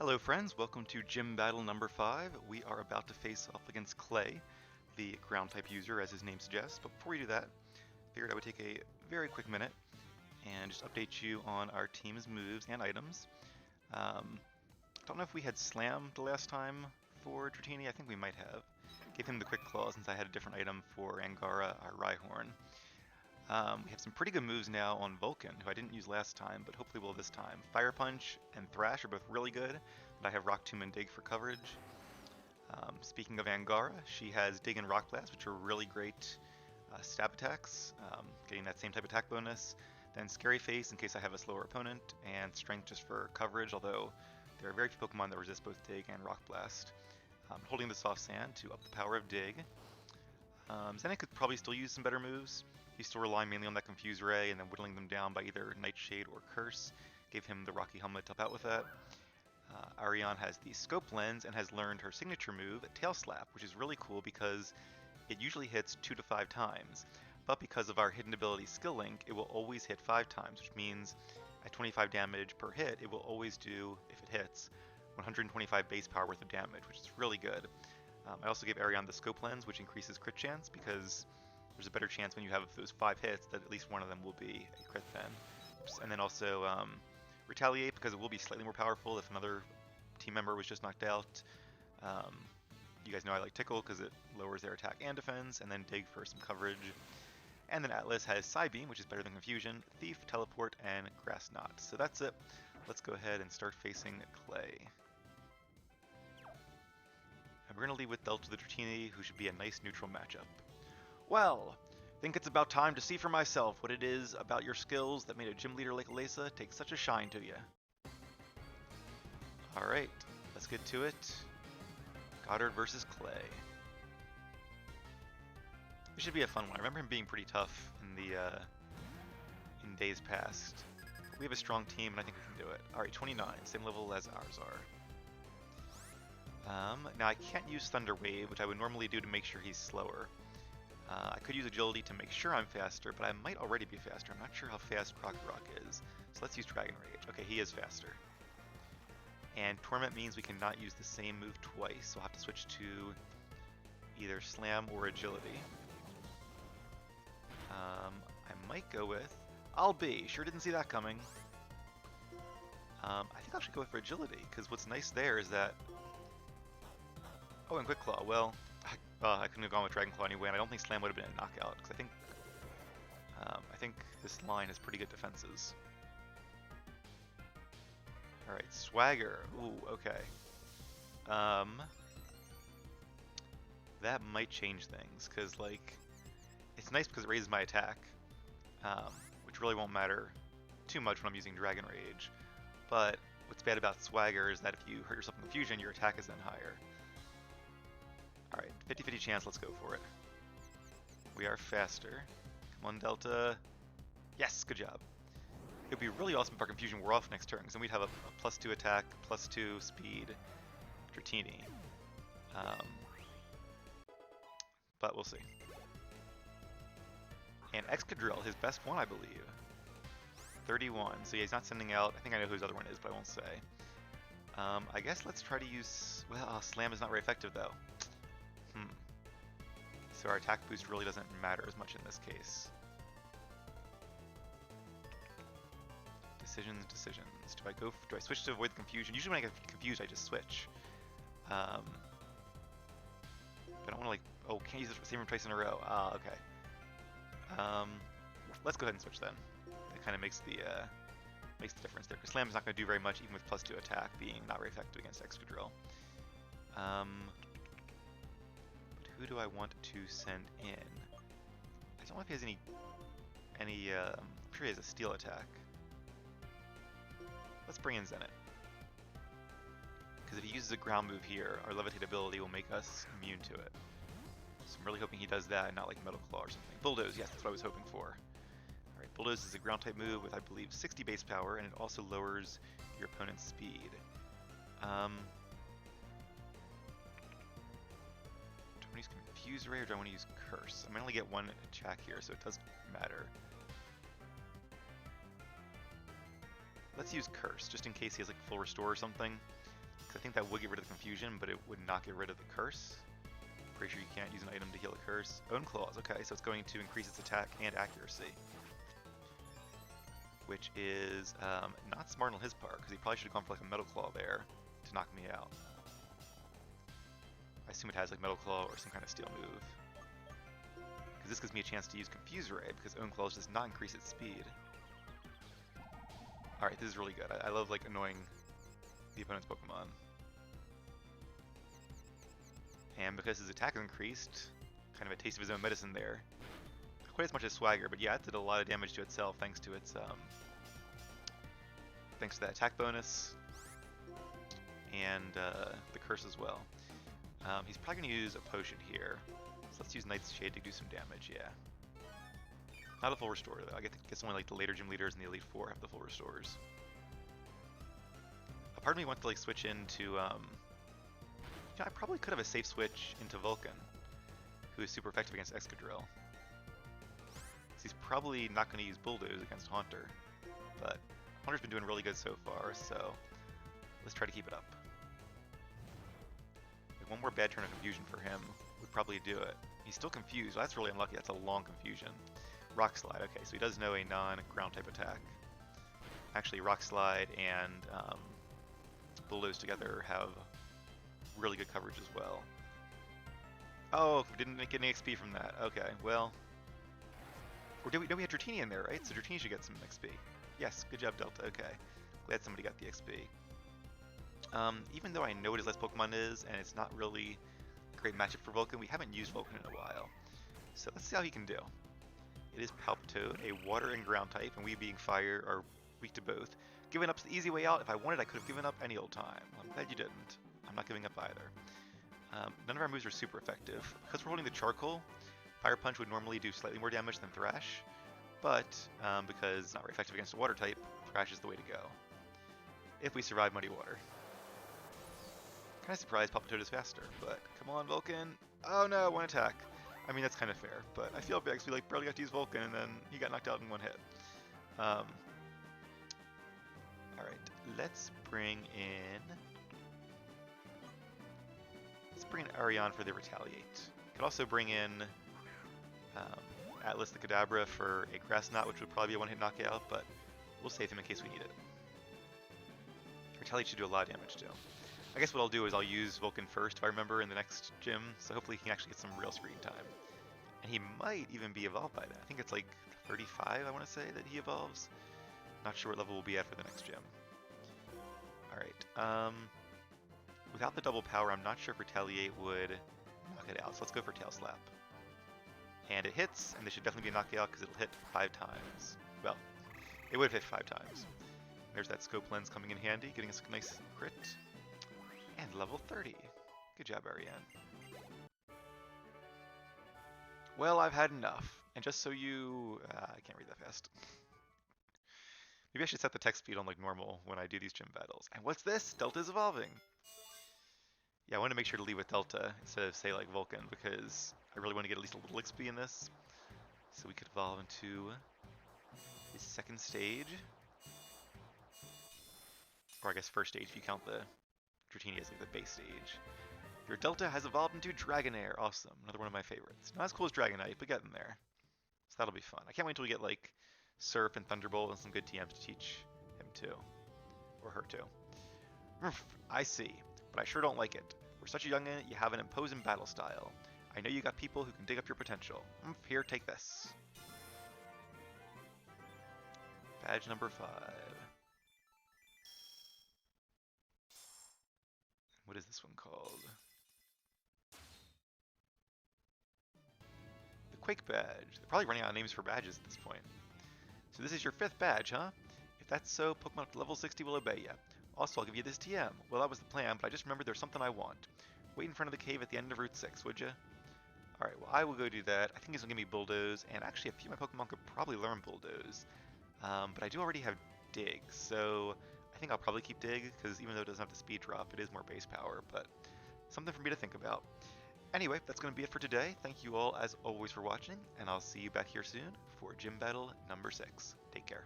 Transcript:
Hello friends, welcome to Gym Battle number 5. We are about to face off against Clay, the ground type user as his name suggests, but before we do that, I figured I would take a very quick minute and just update you on our team's moves and items. Don't know if we had Slam the last time for Dratini, I think we might have. Gave him the Quick Claw since I had a different item for Angara, our Rhyhorn. We have some pretty good moves now on Vulcan, who I didn't use last time, but hopefully will this time. Fire Punch and Thrash are both really good, but I have Rock Tomb and Dig for coverage. Speaking of Angara, she has Dig and Rock Blast, which are really great stab attacks, getting that same type of attack bonus. Then Scary Face in case I have a slower opponent, and Strength just for coverage, although there are very few Pokemon that resist both Dig and Rock Blast. Holding the Soft Sand to up the power of Dig. Zen could probably still use some better moves. He's still relying mainly on that Confuse Ray and then whittling them down by either Nightshade or Curse. Gave him the Rocky Helmet to help out with that. Ariane has the Scope Lens and has learned her signature move, Tail Slap, which is really cool because it usually hits 2 to 5 times. But because of our hidden ability Skill Link, it will always hit 5 times, which means at 25 damage per hit, it will always do, if it hits, 125 base power worth of damage, which is really good. I also gave Ariane the Scope Lens, which increases crit chance, because there's a better chance when you have those 5 hits that at least one of them will be a crit then. And then also Retaliate, because it will be slightly more powerful if another team member was just knocked out. You guys know I like Tickle because it lowers their attack and defense, and then Dig for some coverage. And then Atlas has Psybeam, which is better than Confusion, Thief, Teleport, and Grass Knot. So that's it. Let's go ahead and start facing Clay. And we're going to lead with Delta the Dratini, who should be a nice neutral matchup. Well, think it's about time to see for myself what it is about your skills that made a gym leader like Alesa take such a shine to you. Alright, let's get to it. Goddard versus Clay. This should be a fun one. I remember him being pretty tough in the in days past. We have a strong team, and I think we can do it. Alright, 29, same level as ours are. Now I can't use Thunder Wave, which I would normally do to make sure he's slower. I could use Agility to make sure I'm faster, but I might already be faster. I'm not sure how fast Rocket Rock is. So let's use Dragon Rage. Okay, he is faster. And Torment means we cannot use the same move twice, so I'll have to switch to either Slam or Agility. I might go with... I'll be. Sure didn't see that coming. I think I should go for Agility, because what's nice there is that... Oh, and Quick Claw. Well, I couldn't have gone with Dragon Claw anyway, and I don't think Slam would have been a knockout, because I think this line has pretty good defenses. Alright, Swagger. Ooh, okay. That might change things, because, like, it's nice because it raises my attack, which really won't matter too much when I'm using Dragon Rage. But what's bad about Swagger is that if you hurt yourself in Confusion, your attack is then higher. Alright, 50-50 chance, let's go for it. We are faster. Come on, Delta. Yes, good job. It would be really awesome if our Confusion were off next turn, because then we'd have a +2 attack, +2 speed Dratini. But we'll see. And Excadrill, his best one, I believe. 31, so yeah, he's not sending out... I think I know who his other one is, but I won't say. I guess let's try to use... Well, Slam is not very effective, though. So our attack boost really doesn't matter as much in this case. Decisions. Do I switch to avoid the confusion? Usually when I get confused, I just switch. But I don't want to like... Oh, can't use the same room twice in a row. Ah, okay. Let's go ahead and switch then. It kind of makes the difference there. Because Slam is not going to do very much, even with +2 attack being not very effective against Excadrill. Who do I want to send in? I don't know if he has any I'm sure he has a steel attack. Let's bring in Zenit. Because if he uses a ground move here, our Levitate ability will make us immune to it. So I'm really hoping he does that and not like Metal Claw or something. Bulldoze, yes, that's what I was hoping for. Alright, Bulldoze is a ground type move with I believe 60 base power, and it also lowers your opponent's speed. Do I want to use Confuse Ray or do I want to use Curse? I'm going to only get one attack here, so it doesn't matter. Let's use Curse, just in case he has like full restore or something. because I think that would get rid of the confusion, but it would not get rid of the curse. Pretty sure you can't use an item to heal a curse. Own Claws, okay, so it's going to increase its attack and accuracy. Which is not smart on his part, because he probably should have gone for like a Metal Claw there to knock me out. I assume it has like Metal Claw or some kind of steel move. Because this gives me a chance to use Confuse Ray, because Own Claws does not increase its speed. Alright, this is really good. I love like annoying the opponent's Pokemon. And because his attack is increased, kind of a taste of his own medicine there. Not quite as much as Swagger, but yeah, it did a lot of damage to itself thanks to its thanks to that attack bonus and the curse as well. He's probably going to use a potion here, so let's use Knight's Shade to do some damage. Yeah, not a full restore though. I guess only like the later gym leaders and the Elite Four have the full restores. A part of me wants to like switch into I probably could have a safe switch into Vulcan, who is super effective against Excadrill. He's probably not going to use Bulldoze against Haunter, but Haunter's been doing really good so far, so let's try to keep it up. Like one more bad turn of confusion for him would probably do it. He's still confused. Well, that's really unlucky. That's a long confusion. Rock Slide. Okay, so he does know a non-ground type attack. Actually, Rock Slide and Bulldoze together have really good coverage as well. Oh, we didn't get any XP from that. Okay, well. Or did we? No, we had Dratini in there, right? So Dratini should get some XP. Yes, good job, Delta. Okay, glad somebody got the XP. Even though I know what his last Pokemon is, and it's not really a great matchup for Vulcan, we haven't used Vulcan in a while. So let's see how he can do. It is Palpitoad, a water and ground type, and we being fire are weak to both. Giving up's the easy way out. If I wanted, I could have given up any old time. Well, I'm glad you didn't. I'm not giving up either. None of our moves are super effective. Because we're holding the Charcoal, Fire Punch would normally do slightly more damage than Thrash, but because it's not very effective against a water type, Thrash is the way to go. If we survive Muddy Water. Kind of surprised Palpitoad is faster, but come on, Vulcan. Oh no, one attack. I mean, that's kind of fair, but I feel bad because we like barely got to use Vulcan and then he got knocked out in one hit. Alright, let's bring in Ariane for the Retaliate. Could also bring in Atlas the Kadabra for a Grass Knot, which would probably be a one-hit knockout, but we'll save him in case we need it. Retaliate should do a lot of damage too. I guess what I'll do is I'll use Vulcan first, if I remember, in the next gym, so hopefully he can actually get some real screen time. And he might even be evolved by then. I think it's like 35, I want to say, that he evolves. Not sure what level we'll be at for the next gym. Alright, without the double power, I'm not sure if Retaliate would knock it out, so let's go for Tail Slap. And it hits, and this should definitely be a knockout because it'll hit 5 times. Well, it would have hit 5 times. There's that Scope Lens coming in handy, getting us a nice crit. And level 30. Good job, Ariane. Well, I've had enough. And just so you... I can't read that fast. Maybe I should set the text speed on like normal when I do these gym battles. And what's this? Delta's evolving. Yeah, I want to make sure to lead with Delta instead of, say, like Vulcan, because I really want to get at least a little XP in this. So we could evolve into the second stage. Or I guess first stage if you count the Dratini as like the base stage. Your Delta has evolved into Dragonair. Awesome. Another one of my favorites. Not as cool as Dragonite, but getting there. So that'll be fun. I can't wait until we get like Surf and Thunderbolt and some good TMs to teach him too. Or her too. I see, but I sure don't like it. We're such a youngin', you have an imposing battle style. I know you got people who can dig up your potential. Here, take this. Badge number 5. What is this one called? The Quake Badge. They're probably running out of names for badges at this point. So this is your 5th badge, huh? If that's so, Pokemon up to level 60 will obey ya. Also, I'll give you this TM. Well, that was the plan, but I just remembered there's something I want. Wait in front of the cave at the end of Route 6, would ya? Alright, well, I will go do that. I think he's going to give me Bulldoze, and actually a few of my Pokemon could probably learn Bulldoze. But I do already have Dig, so I think I'll probably keep Dig, because even though it doesn't have the speed drop, it is more base power, but something for me to think about. Anyway, that's going to be it for today. Thank you all, as always, for watching, and I'll see you back here soon for Gym Battle number 6. Take care.